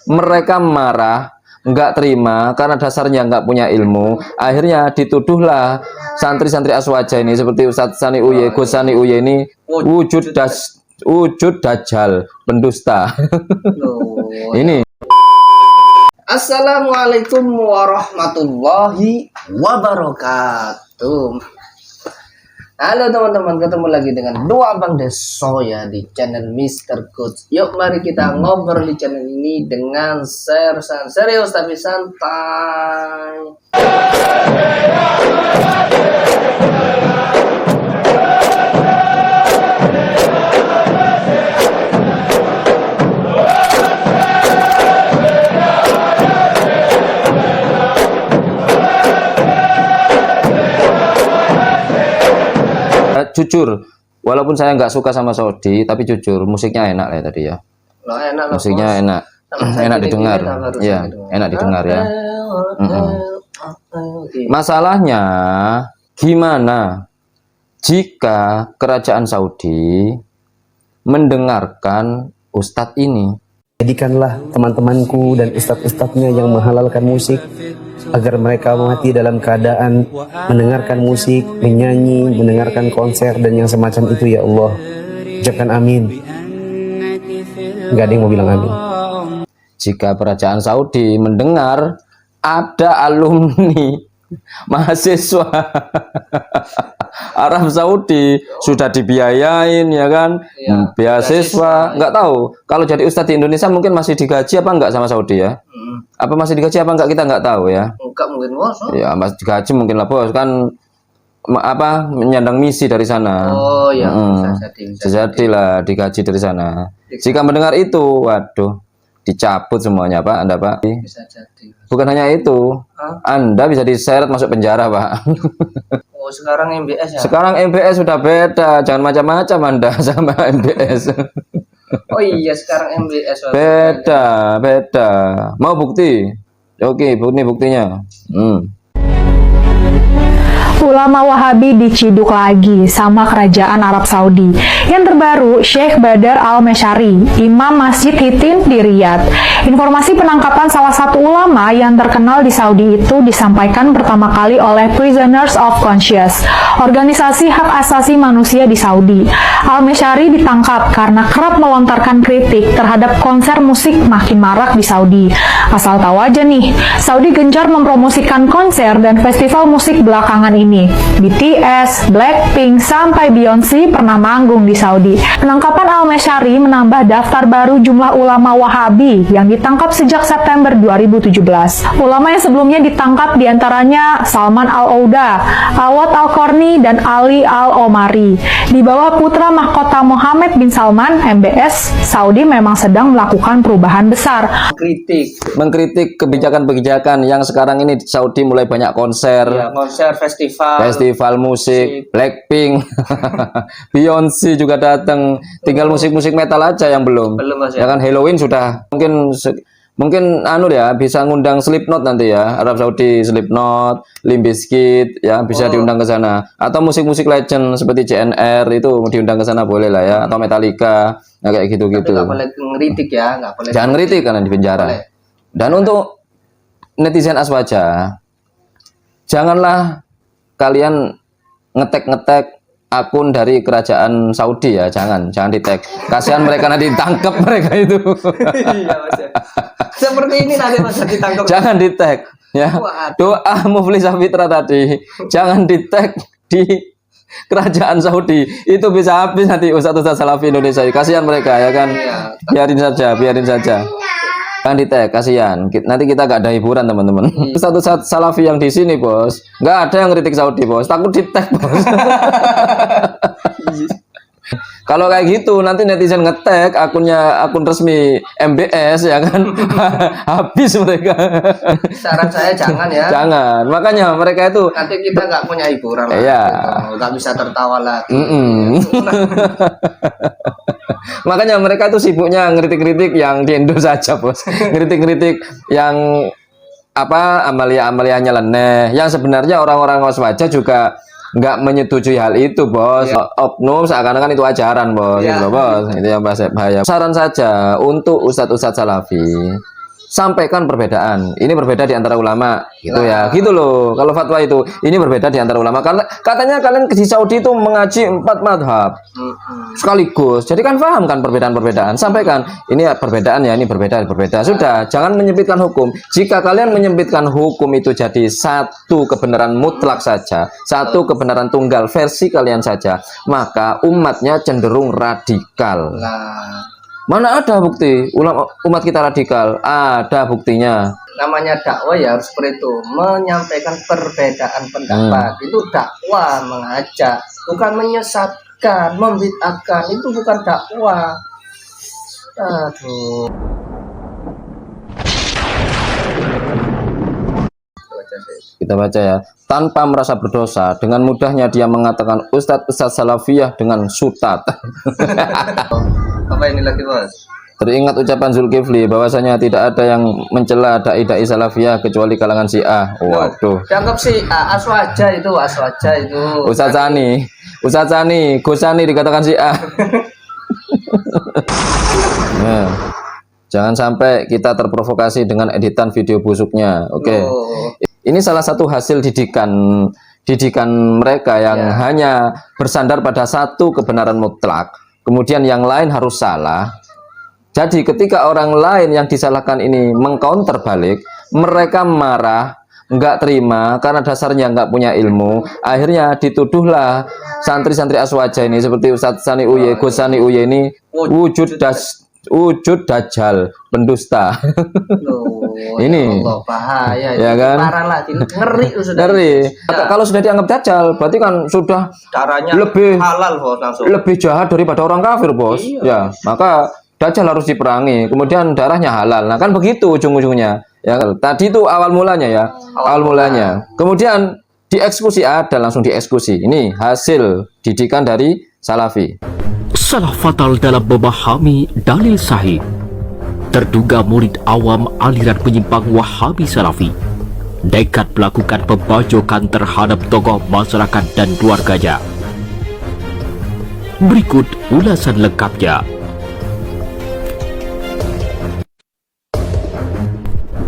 Mereka marah, nggak terima karena dasarnya nggak punya ilmu. Akhirnya dituduhlah santri-santri Aswaja ini seperti Ustadz Sani Uye, Gus Sani Uye ini wujud dajjal, pendusta. Ini. Assalamualaikum warahmatullahi wabarakatuh. Halo teman-teman, ketemu lagi dengan dua Bang Deso ya di channel Mr. Coach. Yuk mari kita ngobrol di channel ini dengan serius tapi santai. Jujur, walaupun saya nggak suka sama Saudi, tapi jujur musiknya enak ya tadi ya. Loh, enak loh, musiknya bos. enak, enak didengar, ya, enak didengar ya. Masalahnya gimana jika kerajaan Saudi mendengarkan ustadz ini? Jadikanlah teman-temanku dan ustadz-ustadznya yang menghalalkan musik agar mereka mati dalam keadaan mendengarkan musik, menyanyi, mendengarkan konser dan yang semacam itu ya Allah. Ucapkan amin. Gak ada yang mau bilang amin. Jika kerajaan Saudi mendengar ada alumni mahasiswa Arab Saudi sudah dibiayain ya kan, beasiswa, nggak tahu kalau jadi ustadz di Indonesia mungkin masih digaji apa enggak sama Saudi ya. Apa masih digaji apa enggak kita nggak tahu ya. Enggak mungkin bos. Ya masih digaji mungkin lah bos, kan apa menyandang misi dari sana. Oh ya, bisa jadi lah digaji dari sana. Jika mendengar itu, waduh, dicabut semuanya Pak, Anda Pak. Bisa jadi. Bukan hanya itu, Anda bisa diseret masuk penjara Pak. Oh sekarang MBS ya? Sekarang MBS sudah beda, jangan macam-macam Anda sama MBS. Oh iya sekarang MBS Beda. Mau bukti? Oke, buktinya. Ulama Wahabi diciduk lagi sama kerajaan Arab Saudi. Yang terbaru, Sheikh Badar Al-Mesyari, Imam Masjid Hitin di Riyadh. Informasi penangkapan salah satu ulama yang terkenal di Saudi itu disampaikan pertama kali oleh Prisoners of Conscience, organisasi hak asasi manusia di Saudi. Al-Mesyari ditangkap karena kerap melontarkan kritik terhadap konser musik makin marak di Saudi. Asal tahu aja nih, Saudi gencar mempromosikan konser dan festival musik belakangan ini. BTS, Blackpink, sampai Beyonce pernah manggung di Saudi. Penangkapan Al-Mesyari menambah daftar baru jumlah ulama Wahabi yang ditangkap sejak September 2017. Ulama yang sebelumnya ditangkap diantaranya Salman Al-Ouda, Awad Al-Qarni, dan Ali Al-Omari. Di bawah putra mahkota Mohammed bin Salman, MBS, Saudi memang sedang melakukan perubahan besar. Mengkritik kebijakan-kebijakan yang sekarang ini di Saudi mulai banyak konser. Ya, konser, festival musik, Blackpink, Beyonce juga datang. Tinggal musik-musik metal aja yang belum. Mas, ya kan Halloween sudah mungkin anu ya bisa ngundang Slipknot nanti ya, Arab Saudi, Slipknot, Limp Bizkit ya bisa diundang ke sana, atau musik-musik legend seperti JNR itu diundang ke sana boleh lah ya, atau Metallica ya, kayak gitu-gitu. Nggak boleh ngeritik ya, nggak boleh. Jangan ngeritik karena di penjara. Dan untuk netizen Aswaja, janganlah kalian ngetek akun dari kerajaan Saudi ya, jangan di-tag. Kasihan mereka nanti ditangkap mereka itu. Iya, Mas. Seperti ini nanti Mas ditangkap. Jangan di-tag ya. Doa Muflis Fitra tadi, jangan di-tag di kerajaan Saudi. Itu bisa habis nanti ustadz-ustadz Salafi Indonesia. Kasihan mereka ya kan. Biarin saja. Kan di tag, kasihan. Nanti kita gak ada hiburan teman-teman. Ustadz Salafi yang di sini bos, nggak ada yang kritik Saudi bos, takut di tag bos. Kalau kayak gitu nanti netizen nge-tag akun resmi MBS ya kan, habis mereka. Saran saya jangan ya. Jangan, makanya mereka itu nanti kita nggak punya hiburan lah. Iya. Nggak bisa tertawa lagi. Makanya mereka itu sibuknya ngeritik-kritik yang di Indo saja bos, ngeritik-kritik yang apa amalia-amalia nyeleneh, yang sebenarnya orang-orang Aswaja juga nggak menyetujui hal itu bos. Oknum seakan-akan itu ajaran bos, gitu, bos. Itu yang bahaya. Saran saja untuk ustadz-ustadz Salafi, sampaikan perbedaan. Ini berbeda di antara ulama, gitu ya. Gitu loh. Kalau fatwa itu, ini berbeda di antara ulama. Karena katanya kalian di Saudi itu mengaji 4 madhab sekaligus. Jadi kan paham kan perbedaan-perbedaan. Sampaikan, ini perbedaan ya, ini berbeda. Sudah, jangan menyempitkan hukum. Jika kalian menyempitkan hukum itu jadi satu kebenaran mutlak saja, satu kebenaran tunggal versi kalian saja, maka umatnya cenderung radikal. Nah, Mana ada bukti umat kita radikal? Ada buktinya. namanya dakwah ya harus seperti itu, menyampaikan perbedaan pendapat. Itu dakwah, mengajak, bukan menyesatkan, membid'ahkan. Itu bukan dakwah. Aduh. Kita baca ya. Tanpa merasa berdosa, dengan mudahnya dia mengatakan Ustadz Salafiyah dengan sutat. Apa ini lagi, Bos? Teringat ucapan Zulkifli bahwasanya tidak ada yang mencela dai-dai Salafiyah kecuali kalangan Syiah. Waduh. Dianggap sih aswaja itu. Ustadz Sani, Gosani dikatakan Syiah. Nah, jangan sampai kita terprovokasi dengan editan video busuknya. Oke. Ini salah satu hasil didikan mereka yang hanya bersandar pada satu kebenaran mutlak. Kemudian yang lain harus salah. Jadi ketika orang lain yang disalahkan ini mengcounter balik, mereka marah, nggak terima karena dasarnya nggak punya ilmu. Akhirnya dituduhlah santri-santri aswaja ini seperti Ustadz Sani Uye, Gosani Uye ini wujud dajjal, pendusta. Ini Allah, bahaya ya itu. kan? Parah lagi, ngeri sudah. Ngeri. Kalau sudah dianggap dajjal, berarti kan sudah Caranya lebih halal, Bos, langsung. lebih jahat daripada orang kafir, Bos. Ya, maka dajjal harus diperangi. Kemudian darahnya halal. Nah, kan begitu ujung-ujungnya. Ya, tadi itu awal mulanya ya. Awal mulanya. Kemudian dieksekusi, ada langsung dieksekusi. Ini hasil didikan dari Salafi. Salah fatal dalam memahami dalil sahih. Terduga murid awam aliran penyimpang Wahabi Salafi nekat melakukan pembacokan terhadap tokoh masyarakat dan keluarganya. Berikut ulasan lengkapnya.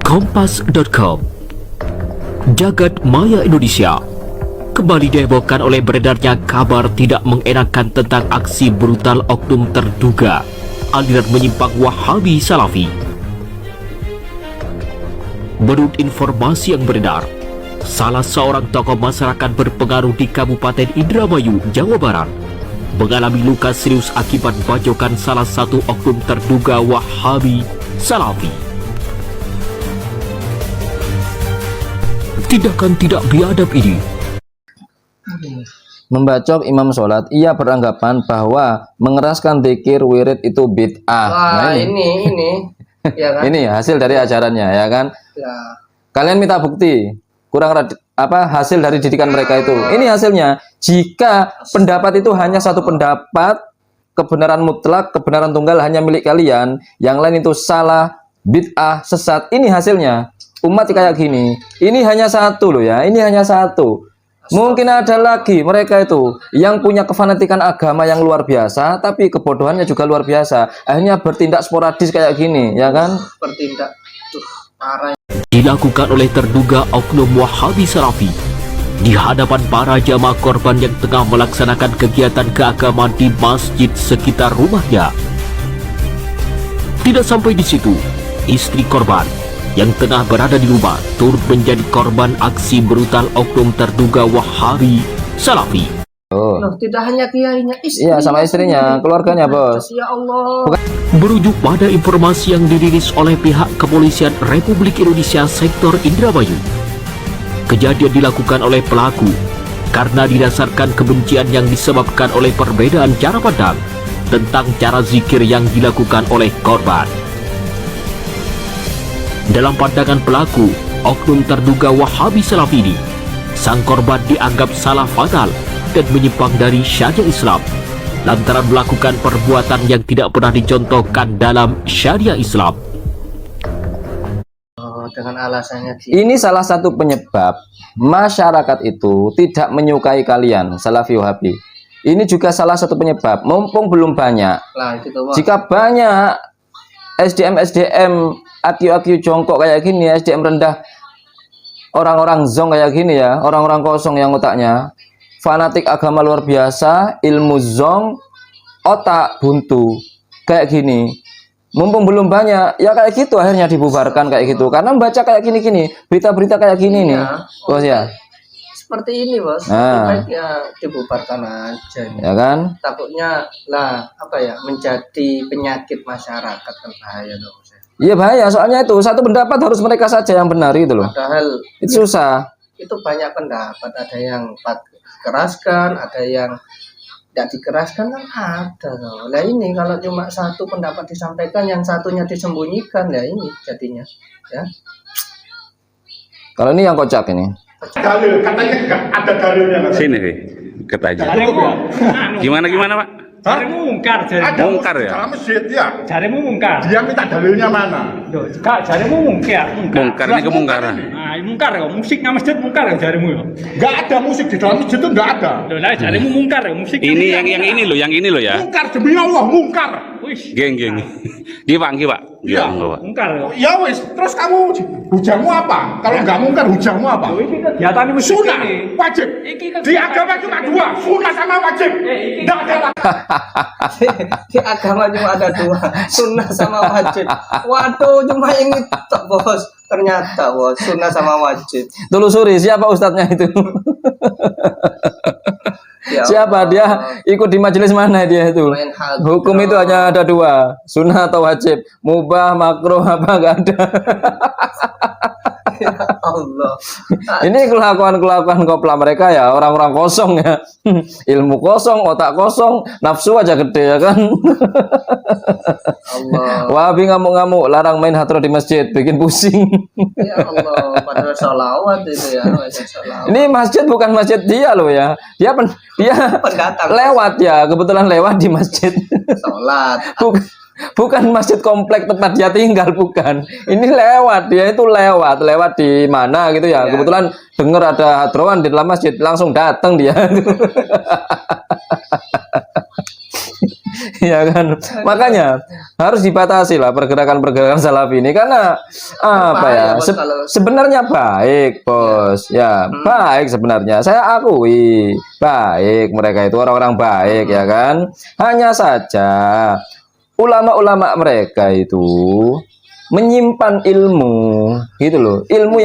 Kompas.com. Jagat Maya Indonesia kembali dihebohkan oleh beredarnya kabar tidak mengenakan tentang aksi brutal oknum terduga aliran menyimpang Wahabi Salafi. Menurut informasi yang beredar, salah seorang tokoh masyarakat berpengaruh di Kabupaten Indramayu, Jawa Barat, mengalami luka serius akibat bacokan salah satu oknum terduga Wahabi Salafi. Tindakan tidak biadab ini Membacok imam sholat, ia beranggapan bahwa mengeraskan dzikir wirid itu bid'ah. Wah, ini. Ya kan? Ini hasil dari ajarannya, ya kan? Ya. Kalian minta bukti, hasil dari didikan mereka itu. Ini hasilnya. Jika pendapat itu hanya satu pendapat, kebenaran mutlak, kebenaran tunggal hanya milik kalian, yang lain itu salah, bid'ah, sesat. Ini hasilnya. Umat kayak gini. Ini hanya satu loh ya. Ini hanya satu. Mungkin ada lagi mereka itu yang punya kefanatikan agama yang luar biasa, tapi kebodohannya juga luar biasa. Akhirnya bertindak sporadis kayak gini, ya kan? Bertindak parah. dilakukan oleh terduga oknum Wahabi Salafi di hadapan para jamaah korban yang tengah melaksanakan kegiatan keagamaan di masjid sekitar rumahnya. Tidak sampai di situ, istri korban yang tengah berada di rumah turut menjadi korban aksi brutal oknum terduga Wahabi Salafi. Loh, tidak hanya kiainya, istrinya. Iya, sama istrinya, keluarganya, Bos. Ya Allah. Merujuk pada informasi yang dirilis oleh pihak Kepolisian Republik Indonesia Sektor Indramayu, kejadian dilakukan oleh pelaku karena didasarkan kebencian yang disebabkan oleh perbedaan cara pandang tentang cara zikir yang dilakukan oleh korban. Dalam pandangan pelaku, oknum terduga Wahabi Salafi ini, sang korban dianggap salah fatal dan menyimpang dari syariat Islam lantaran melakukan perbuatan yang tidak pernah dicontohkan dalam syariat Islam. Dengan alasannya Ini salah satu penyebab masyarakat itu tidak menyukai kalian, Salafi Wahabi. Ini juga salah satu penyebab, mumpung belum banyak. lah itu tuh, Bos. Jika banyak SDM aki jongkok kayak gini, SDM rendah, orang-orang zong kayak gini ya, orang-orang kosong yang otaknya, fanatik agama luar biasa, ilmu zong, otak buntu kayak gini. Mumpung belum banyak, ya kayak gitu akhirnya dibubarkan kayak gitu. Karena membaca kayak gini-gini, berita-berita kayak gini nih, bos ya. Seperti ini bos, Nah. baik ya dibubarkan aja. Ya kan? Takutnya lah apa ya menjadi penyakit masyarakat kan bahaya dong. Bos. Iya bahaya, soalnya itu satu pendapat harus mereka saja yang benar itu loh. Padahal Itu susah. itu banyak pendapat, ada yang dikeraskan, ada yang tidak dikeraskan kan ada loh. Nah ini kalau cuma satu pendapat disampaikan, yang satunya disembunyikan, ya ini jadinya ya. Kalau ini yang kocak ini. Dalil, katanya nggak ada dalilnya. Sini sih, kata aja. Gimana Pak? Jarimu mungkar, Ada Mungkar ya? dalam masjid ya. jarimu mungkar. Dia minta dalilnya mana? Loh, Kak, jarimu mungkar. Mungkar ini kemungkaran. Nah, mungkar ya, musiknya masjid mungkar ya jarimu ya. Nggak ada musik di dalam masjid itu nggak ada. Loh, lah jarimu mungkar ya, musik. Ini yang ini loh ya. Mungkar demi Allah, mungkar. Wis, Geng. Dipanggil Pak. Iya. Pak. mungkar ya. Ya wis, terus kamu hujahmu apa? Kalau nggak mungkar, hujahmu apa? Loh, iki kegiatan masjid Sunnah, ini. wajib. Iki kan Di agama cuma dua, sunnah sama wajib. iki Nggak ada lagi. Di agama cuma ada dua, sunnah sama wajib. Waduh, cuma ini tok bos. Ternyata bos, sunnah sama wajib. Telusuri siapa ustadznya itu. Ya Siapa Allah. dia ikut di majelis mana dia itu? Main hadroh. Hukum itu hanya ada dua, sunnah atau wajib, mubah, makruh apa nggak ada. Ya Allah. Ini kelakuan kopla mereka ya, orang-orang kosong ya. Ilmu kosong, otak kosong, nafsu aja gede ya kan. Allah. Wahabi ngamuk-ngamuk, larang main hadroh di masjid, bikin pusing. Ya Allah, padahal sholawat itu ya, sholawat. Ini masjid bukan masjid dia loh ya. Dia Pendatang. lewat ya, kebetulan lewat di masjid. Sholat. Bukan masjid komplek tempat dia tinggal, bukan. Ini lewat, dia itu lewat di mana gitu ya. Ya. Kebetulan dengar ada hadroan di dalam masjid, langsung datang dia. Ya kan, makanya harus dibatasi lah pergerakan-pergerakan salafi ini karena apa ya? Bahaya, Bos, kalau- Sebenarnya baik, bos. Ya, baik sebenarnya. Saya akui baik mereka itu orang-orang baik ya kan. Hanya saja ulama-ulama mereka itu menyimpan ilmu gitu loh. Ilmu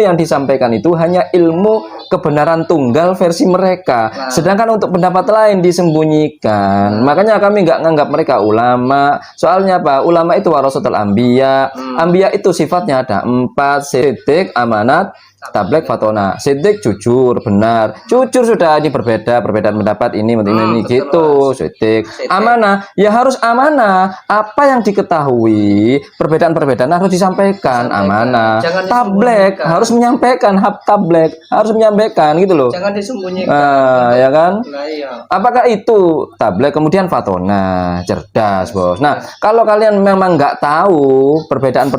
yang disampaikan itu hanya ilmu kebenaran tunggal versi mereka. Sedangkan untuk pendapat lain disembunyikan. Makanya kami nggak nganggap mereka ulama. Soalnya apa? Ulama itu warasatul anbiya. Anbiya itu sifatnya ada 4, siddiq, amanat, tabligh, fatona. Siddiq jujur, benar. Jujur sudah ini perbedaan pendapat ini gitu. Siddiq. Amanah ya harus amanah. Apa yang diketahui, perbedaan harus disampaikan. Amanah. Jangan Tabligh disembunyikan. harus menyampaikan, tabligh harus menyampaikan gitu loh. Jangan disembunyikan. Ya kan? Nah, iya. Apakah itu tabligh kemudian fatona, cerdas bos. Nah kalau kalian memang nggak tahu perbedaan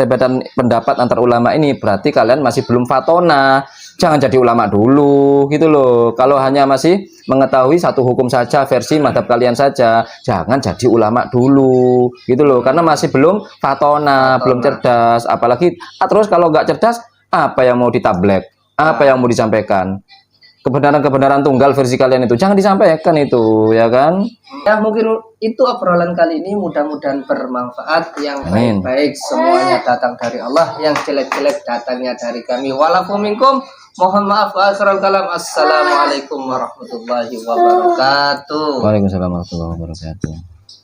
pendapat antar ulama ini, berarti kalian masih belum fatona. Jangan jadi ulama dulu gitu loh. Kalau hanya masih mengetahui satu hukum saja, versi madhab kalian saja, jangan jadi ulama dulu gitu loh. Karena masih belum fatona, belum cerdas. Apalagi terus kalau nggak cerdas, apa yang mau ditabligh? Apa yang mau disampaikan? Kebenaran tunggal versi kalian itu jangan disampaikan itu, ya kan? Ya mungkin itu obrolan kali ini, mudah-mudahan bermanfaat. Yang Amin. baik-baik semuanya datang dari Allah, yang jelek-jelek datangnya dari kami. Walaupun minkum, mohon maaf wa akhiral kalam. Assalamualaikum warahmatullahi wabarakatuh. Waalaikumsalam warahmatullahi wabarakatuh.